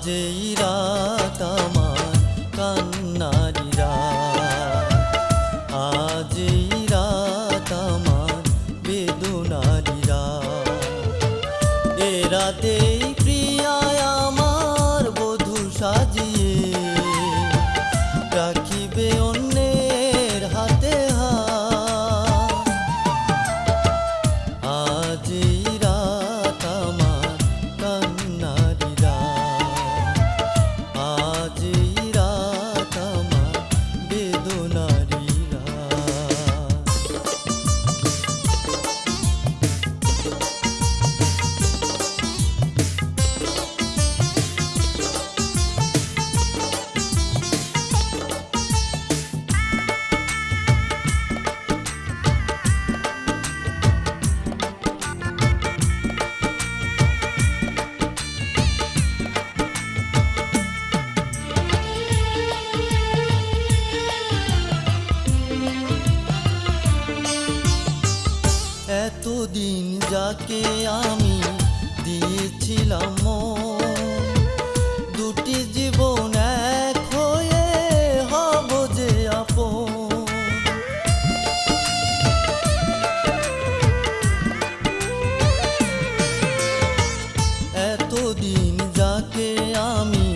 এই রাত আমার কান্নারি রাত, আজ এই রাত আমার বেদনারি রাত। এ রাতেই প্রিয়ায় আমার বধূ সাজিয়ে রাখিবে অন্যের হাতে হাত। আজ এই রাত আমার কান্নারি রাত, আজ এই রাত আমার বেদনারি রাত। এতদিন যাকে আমি দিয়েছিলাম মন, দুটি জীবন এক হয়ে হব যে আপন। এতদিন যাকে আমি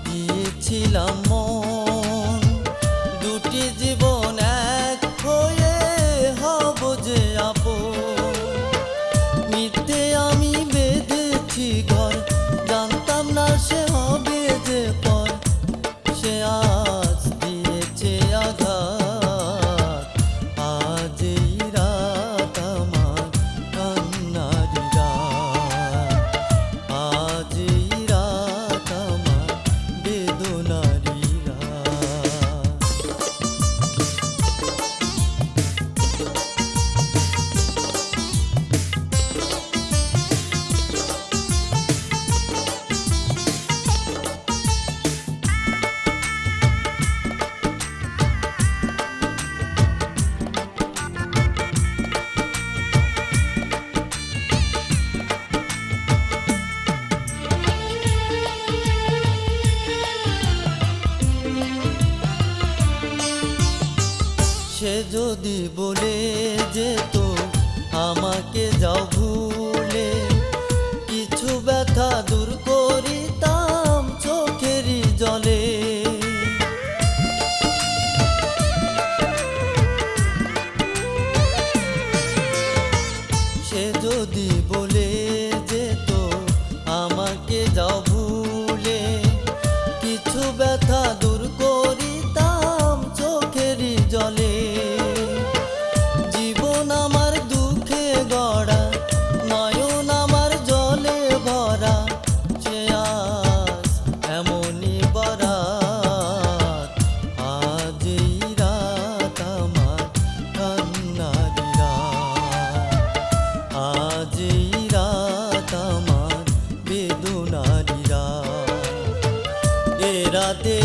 দিয়েছিলাম মন, দুটি জীবন এক হয়ে হব যে আপন। মিথ্যে আমি বেঁধেছি ঘর, জানতাম না সে হবে যে পর, সে আজ দিয়েছে আঘাত। আজ এই রাত আমার কান্নারি রাত, আজ এই রাত আমার বেদনারি রাত। সে যদি বলে যেত আমাকে যাও ভুলে, কিছু ব্যথা দূর করিতাম চোখেরই জলে। সে যদি বলে যেত আমাকে যাও ভুলে, কিছু ব্যথা দূর করিতাম চোখেরই জলে। জীবন আমার দুঃখে গড়া, নয়ন আমার জলে ভরা, সে আজ এমনই বরাত। আজ এই রাত আমার কান্নারি রাত, আজ এই রাত আমার বেদনারি রাত। এ রাতে